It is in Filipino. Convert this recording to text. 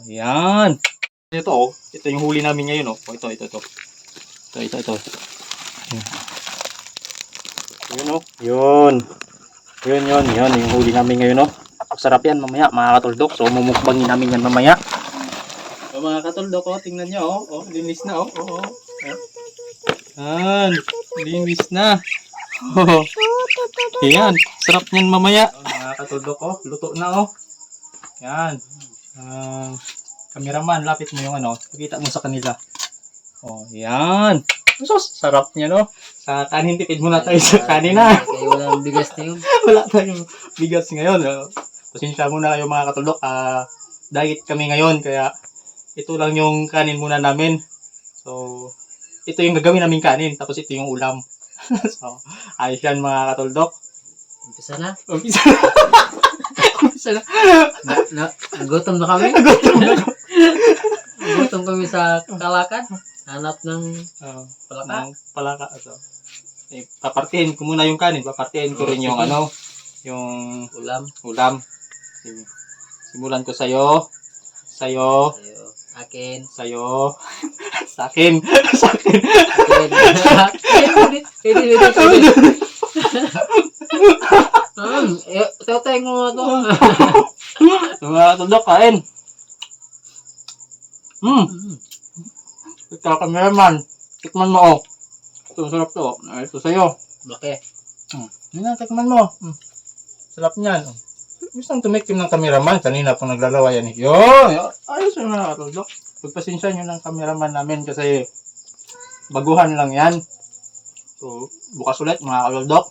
yan. Ito oh. Ito yung huli namin ngayon oh. Ito. Ito. Yun oh. Yun. Yun. Yung huli namin ngayon oh. Sarap yan mamaya mga katuldok. So mumukbangin namin yan mamaya. So mga katuldok oh. Tingnan nyo oh. Oh, linis na oh. Oh. Yan. Linis na. Oh. Yan. Sarap yan mamaya. Oh, mga katuldok oh. Luto na oh. Yan. Cameraman, lapit mo yung ano. Pakita mo sa kanila. Oh, yan. Sus, sarap niya no. Sa kanin, tipid muna tayo sa kanin na. Kaya walang bigas na yun. Wala tayong bigas ngayon. Pasensya muna kayo mga katulok. Diet kami ngayon. Kaya ito lang yung kanin muna namin. So, ito yung gagawin namin kanin. Tapos ito yung ulam. So, ayos yan mga katulok. Umpisa na. Umpisa na. Nagutom na kami. Nagutom kami sa Kalakan. Hanap ng palaka. Palaka. So, papartihin ko muna yung kanin. Papartihin ko rin yung ano. Yung ulam. Sige. Simulan ko sa'yo. Sa'yo. Akin. Sa'yo. Sa akin. Sa akin. Pwede. Tatay mo ito. Mga tundok, kain. Ito, cameraman. Tikman mo, oh. Ito, sarap to. Ito sa'yo. Laki. Yan, tikman mo. Sarap niyan. Gusto nang tumikim ng cameraman. Kanina pong naglalawa yan. Yun. Ayos yung mga tundok. Pagpasensya nyo ng cameraman namin kasi baguhan lang yan. So, bukas ulit mga kalodok.